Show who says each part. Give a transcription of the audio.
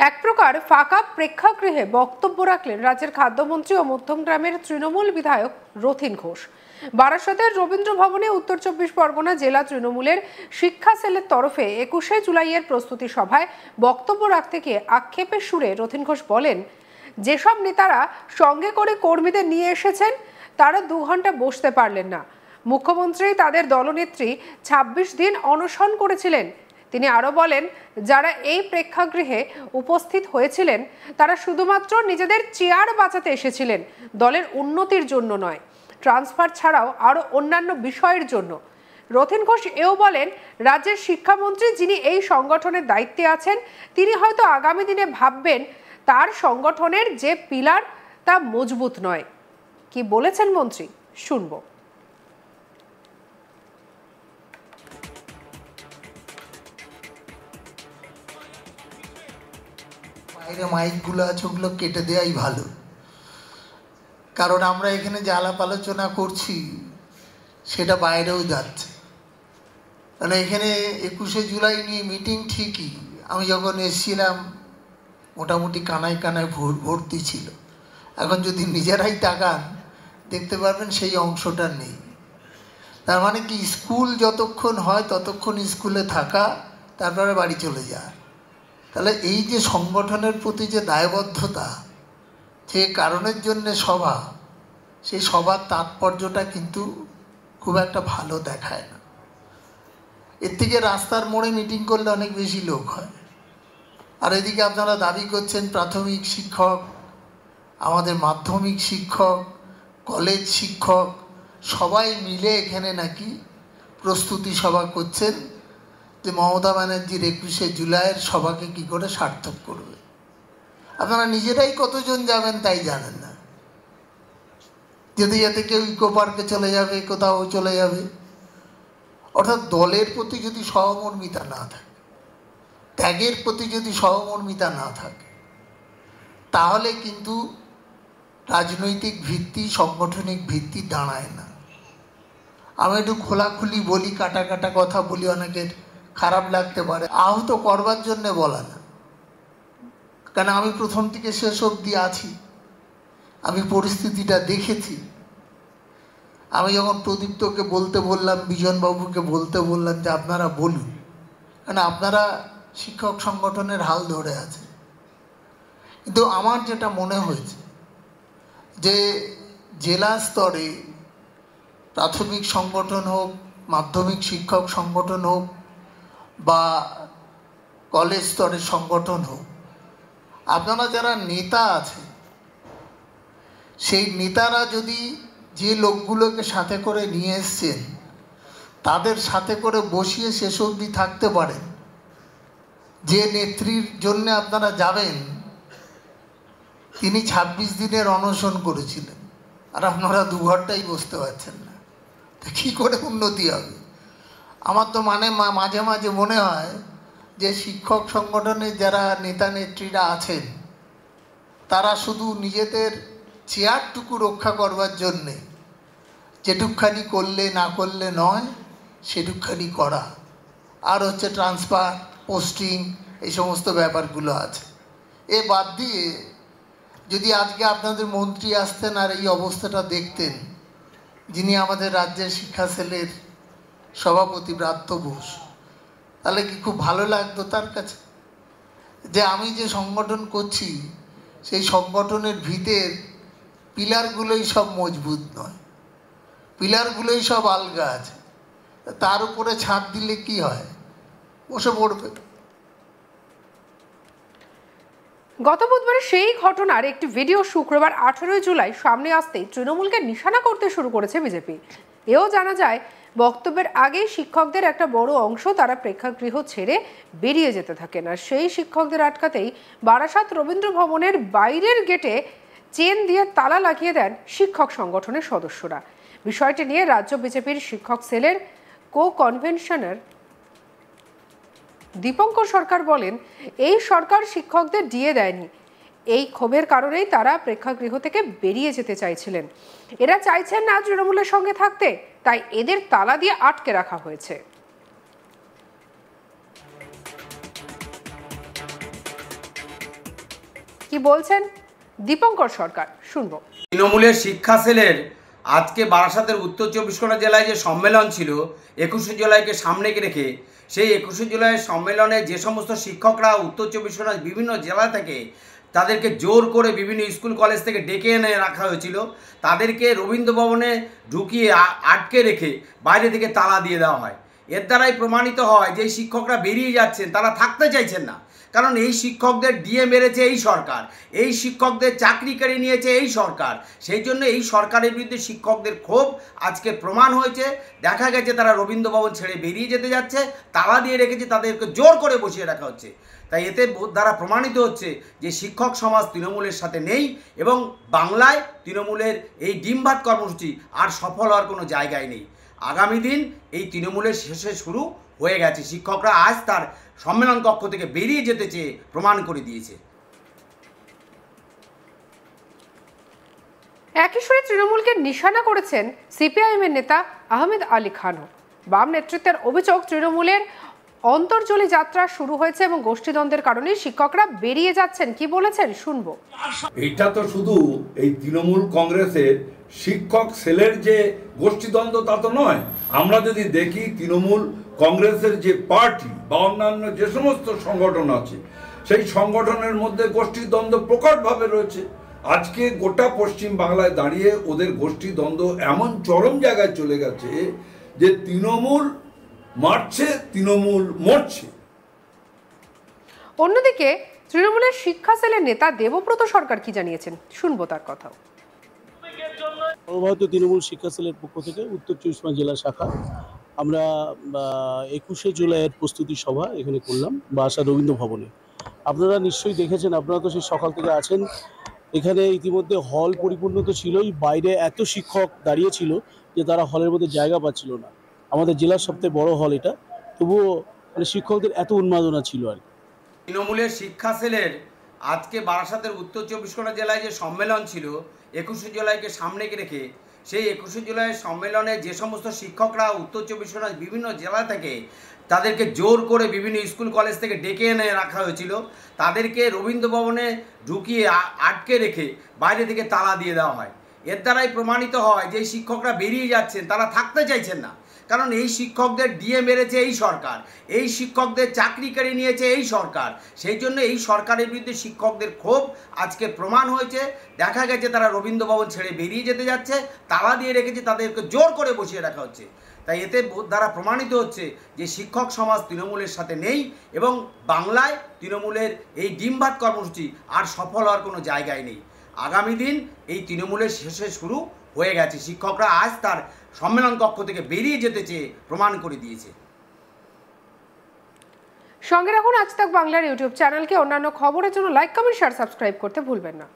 Speaker 1: এক প্রকার ফাঁকা প্রেক্ষাগৃহে বক্তব্য রাখলেন রাজ্যের খাদ্যমন্ত্রী ও মধ্যমগ্রামের তৃণমূল বিধায়ক রথীন ঘোষ। বারাসতের রবীন্দ্র ভবনে উত্তর ২৪ পরগনা জেলা তৃণমূলের শিক্ষা সেলের তরফে ২১শে জুলাইয়ের প্রস্তুতি সভায় বক্তব্য রাখতে গিয়ে আক্ষেপের সুরে রথীন ঘোষ বলেন, যেসব নেতারা সঙ্গে করে কর্মীদের নিয়ে এসেছেন তারা ২ ঘন্টা বসতে পারলেন না। মুখ্যমন্ত্রী তাদের দলনেত্রী ২৬ দিন অনশন করেছিলেন। তিনি আরো বলেন, যারা এই প্রেক্ষাগৃহে উপস্থিত হয়েছিলেন তারা শুধুমাত্র নিজেদের চেয়ার বাঁচাতে এসেছিলেন, দলের উন্নতির জন্য নয়, ট্রান্সফার ছাড়াও আরো অন্যান্য বিষয়ের জন্য। রথীন ঘোষ এও বলেন, রাজ্যের শিক্ষামন্ত্রী যিনি এই সংগঠনের দায়িত্বে আছেন তিনি হয়তো আগামী দিনে ভাববেন তার সংগঠনের যে পিলার তা মজবুত নয়। কি বলেছেন মন্ত্রী, শুনবো।
Speaker 2: বাইরে মাইকগুলো আছে ওগুলো কেটে দেওয়াই ভালো, কারণ আমরা এখানে যে আলাপ আলোচনা করছি সেটা বাইরেও যাচ্ছে। মানে এখানে ২১শে জুলাই নিয়ে মিটিং ঠিকই, আমি যখন এসেছিলাম মোটামুটি কানায় কানায় ভর্তি ছিল। এখন যদি নিজেরাই তাকান দেখতে পারবেন সেই অংশটা নেই। তার মানে কি, স্কুল যতক্ষণ হয় ততক্ষণ স্কুলে থাকা, তারপরে বাড়ি চলে যায়। তাহলে এই যে সংগঠনের প্রতি যে দায়বদ্ধতা, যে কারণের জন্যে সভা, সেই সভার তাৎপর্যটা কিন্তু খুব একটা ভালো দেখায় না। এর থেকে রাস্তার মোড়ে মিটিং করলে অনেক বেশি লোক হয়। আর এদিকে আপনারা দাবি করছেন প্রাথমিক শিক্ষক, আমাদের মাধ্যমিক শিক্ষক, কলেজ শিক্ষক সবাই মিলে এখানে নাকি প্রস্তুতি সভা করছেন যে মমতা ব্যানার্জির ২১শে জুলাইয়ের সভাকে কি করে সার্থক করবে। আপনারা নিজেরাই কতজন যাবেন তাই জানেন না। যেতে যেতে কেউ ইকো পার্কে চলে যাবে, কোথাও চলে যাবে। অর্থাৎ দলের প্রতি যদি সহমর্মিতা না থাকে, ত্যাগের প্রতি যদি সহমর্মিতা না থাকে, তাহলে কিন্তু রাজনৈতিক ভিত্তি, সাংগঠনিক ভিত্তি দাঁড়ায় না। আমি একটু খোলাখুলি বলি, কাটা কাটা কথা বলি, অনেকের খারাপ লাগতে পারে। আহত করবার জন্যে বলা না, কেন আমি প্রথম থেকে শেষ অবধি আছি, আমি পরিস্থিতিটা দেখেছি। আমি যখন প্রদীপ্তকে বলতে বললাম, বিজনবাবুকে বলতে বললাম যে আপনারা বলুন, কেন আপনারা শিক্ষক সংগঠনের হাল ধরে আছে। কিন্তু আমার যেটা মনে হয়েছে যে জেলা স্তরে প্রাথমিক সংগঠন হোক, মাধ্যমিক শিক্ষক সংগঠন হোক বা কলেজ স্তরের সংগঠন হোক, আপনারা যারা নেতা আছে সেই নেতারা যদি যে লোকগুলোকে সাথে করে নিয়ে এসছেন তাদের সাথে করে বসিয়ে শেষ অবধি থাকতে পারেন, যে নেত্রীর জন্য আপনারা যাবেন তিনি ২৬ দিনের অনশন করেছিলেন, আর আপনারা ২ ঘন্টাই বসতে পারছেন না, তা কী করে উন্নতি হবে? আমার তো মাঝে মাঝে মনে হয় যে শিক্ষক সংগঠনের যারা নেতা নেত্রীরা আছেন তারা শুধু নিজেদের চেয়ারটুকু রক্ষা করবার জন্যে যেটুকখানি করলে না করলে নয় সেটুকখানি করা, আর হচ্ছে ট্রান্সফার, পোস্টিং, এই সমস্ত ব্যাপারগুলো আছে। এ বাদ দিয়ে যদি আজকে আপনাদের মন্ত্রী আসতেন আর এই অবস্থাটা দেখতেন, যিনি আমাদের রাজ্যের শিক্ষা সেলের সভাপতি ব্রাত্য ঘোষ, তাহলে কি খুব ভালো লাগতো তার কাছে যে আমি যে সংগঠন করছি সেই সংগঠনের ভিতের পিলারগুলোই সব মজবুত নয়, পিলারগুলোই সব আলগা আছে, তার উপরে ছাদ দিলে কি হয়, বসে পড়বে।
Speaker 1: গত বুধবারে সেই ঘটনার একটি ভিডিও শুক্রবার ১৮ জুলাই সামনে আসতেই তৃণমূলকে নিশানা করতে শুরু করেছে বিজেপি। এও জানা যায় বক্তব্যের আগেই শিক্ষকদের একটা বড় অংশ তারা প্রেক্ষাগৃহ ছেড়ে বেরিয়ে যেতে থাকেন, আর সেই শিক্ষকদের আটকাতেই বারাসাত রবীন্দ্র ভবনের বাইরের গেটে চেন দিয়ে তালা লাগিয়ে দেন শিক্ষক সংগঠনের সদস্যরা। বিষয়টি নিয়ে রাজ্য বিজেপির শিক্ষক সেলের কনভেনশনার দীপঙ্কর সরকার বলেন, এই সরকার শিক্ষকদের দিয়ে দেয়নি, এই ক্ষোভের কারণেই তারা প্রেক্ষাগৃহ থেকে বেরিয়ে যেতে চাইছিলেন। এরা চাইছেন না তৃণমূলের সঙ্গে থাকতে, তাই এদের তালা দিয়ে আটকে রাখা হয়েছে। কি বলছেন দীপঙ্কর সরকার, শুনবো।
Speaker 3: তৃণমূলের শিক্ষা সেলের আজকে বারাসাতের উত্তর 24 পরগনা জেলায় যে সম্মেলন ছিল 21শে জুলাইকে সামনে রেখে, সেই 21শে জুলাইয়ের সম্মেলনে যে সমস্ত শিক্ষকরা উত্তর 24 পরগনার বিভিন্ন জেলা থেকে তাদেরকে জোর করে বিভিন্ন স্কুল কলেজ থেকে ডেকে এনে রাখা হয়েছিল, তাদেরকে রবীন্দ্র ভবনে ঢুকিয়ে আটকে রেখে বাইরে থেকে তালা দিয়ে দেওয়া হয়। এর দ্বারাই প্রমাণিত হয় যে শিক্ষকরা বেরিয়ে যাচ্ছেন, তারা থাকতে চাইছেন না। কারণ এই শিক্ষকদের ডিএ মেরেছে এই সরকার, এই শিক্ষকদের চাকরি কেড়ে নিয়েছে এই সরকার। সেই জন্য এই সরকারের বিরুদ্ধে শিক্ষকদের ক্ষোভ আজকে প্রমাণ হয়েছে। দেখা গেছে তারা রবীন্দ্র ভবন ছেড়ে বেরিয়ে যেতে যাচ্ছে, তালা দিয়ে রেখেছে, তাদেরকে জোর করে বসিয়ে রাখা হচ্ছে। তাই এতে দ্বারা প্রমাণিত হচ্ছে যে শিক্ষক সমাজ তৃণমূলের সাথে নেই এবং বাংলায় তৃণমূলের এই ডিমভাত কর্মসূচি আর সফল হওয়ার কোনো জায়গায় নেই। আগামী দিন এই তৃণমূলের শেষে শুরু হয়ে গেছে। শিক্ষকরা আজ তার সম্মেলন কক্ষ থেকে বেরিয়ে যেতে চেয়ে প্রমাণ করে দিয়েছে।
Speaker 1: একই সুরে তৃণমূলকে নিশানা করেছেন সিপিআইএমের নেতা আহমেদ আলী খানও। বাম নেতৃত্বের অভিযোগ, তৃণমূলের অন্তর্জলি যাত্রা শুরু হয়েছে এবং গোষ্ঠীদ্বন্দ্বের কারণে শিক্ষকরা বেরিয়ে যাচ্ছেন। কি বলেছেন শুনবো।
Speaker 4: এটা তো শুধু এই তৃণমূল কংগ্রেসের শিক্ষক সেলের যে গোষ্ঠীদ্বন্দ্ব তা তো নয়। আমরা যদি দেখি তৃণমূল কংগ্রেসের যে পার্টি বা অন্যান্য যে সমস্ত সংগঠন আছে, সেই সংগঠনের মধ্যে গোষ্ঠীদ্বন্দ্ব প্রকটভাবে রয়েছে। আজকে গোটা পশ্চিম বাংলায় দাঁড়িয়ে ওদের গোষ্ঠীদ্বন্দ্ব এমন চরম জায়গায় চলে গেছে যে তৃণমূল মারছে, তৃণমূল মরছে।
Speaker 1: অন্যদিকে তৃণমূলের শিক্ষা সেলের নেতা দেবব্রত সরকার কি জানিয়েছেন, শুনবো তার কথাও।
Speaker 5: সর্বভারতীয় তৃণমূল শিক্ষা সেলের পক্ষ থেকে উত্তর 24 পরগনা জেলা শাখা আমরা 21শে জুলাইয়ের প্রস্তুতি সভা এখানে করলাম বারাসাত রবীন্দ্র ভবনে। আপনারা নিশ্চয়ই দেখেছেন, আপনারা তো সেই সকাল থেকে আছেন এখানে। ইতিমধ্যে হল পরিপূর্ণ তো ছিলই, বাইরে এত শিক্ষক দাঁড়িয়ে ছিল যে তারা হলের মধ্যে জায়গা পাচ্ছিল না। আমাদের জেলার সবথেকে বড় হল এটা, তবুও মানে শিক্ষকদের এত উন্মাদনা ছিল আর কি।
Speaker 3: তৃণমূলের শিক্ষা সেলের আজকে বারাসাতের উত্তর 24 পরগনা জেলায় যে সম্মেলন ছিল 21শে জুলাইকে সামনে রেখে, সেই 21শে জুলাইয়ের সম্মেলনে যে সমস্ত শিক্ষকরা উত্তর 24 পরগনার বিভিন্ন জেলা থেকে তাদেরকে জোর করে বিভিন্ন স্কুল কলেজ থেকে ডেকে এনে রাখা হয়েছিল, তাদেরকে রবীন্দ্র ভবনে ঢুকিয়ে আটকে রেখে বাইরে থেকে তালা দিয়ে দেওয়া হয়। এর দ্বারাই প্রমাণিত হয় যে শিক্ষকরা বেরিয়ে যাচ্ছেন, তারা থাকতে চাইছেন না। কারণ এই শিক্ষকদের ডিএ মেরেছে এই সরকার, এই শিক্ষকদের চাকরি কেড়ে নিয়েছে এই সরকার। সেই জন্য এই সরকারের বিরুদ্ধে শিক্ষকদের ক্ষোভ আজকে প্রমাণ হয়েছে। দেখা গেছে তারা রবীন্দ্র ভবন ছেড়ে বেরিয়ে যেতে যাচ্ছে, তালা দিয়ে রেখেছে, তাদেরকে জোর করে বসিয়ে রাখা হচ্ছে। তাই এতে দ্বারা প্রমাণিত হচ্ছে যে শিক্ষক সমাজ তৃণমূলের সাথে নেই এবং বাংলায় তৃণমূলের এই ডিমভাত কর্মসূচি আর সফল হওয়ার কোনো জায়গায় নেই। আগামী দিন এই তৃণমূলের শেষে শুরু হয়ে গেছে। শিক্ষকরা আজ তার সম্মেলন কক্ষ থেকে বেরিয়ে যেতে চেয়ে প্রমাণ করে দিয়েছে।
Speaker 1: সঙ্গে রাখুন আজ তাক বাংলার ইউটিউব চ্যানেলকে। অন্যান্য খবরের জন্য লাইক, কমেন্ট, শেয়ার, সাবস্ক্রাইব করতে ভুলবেন না।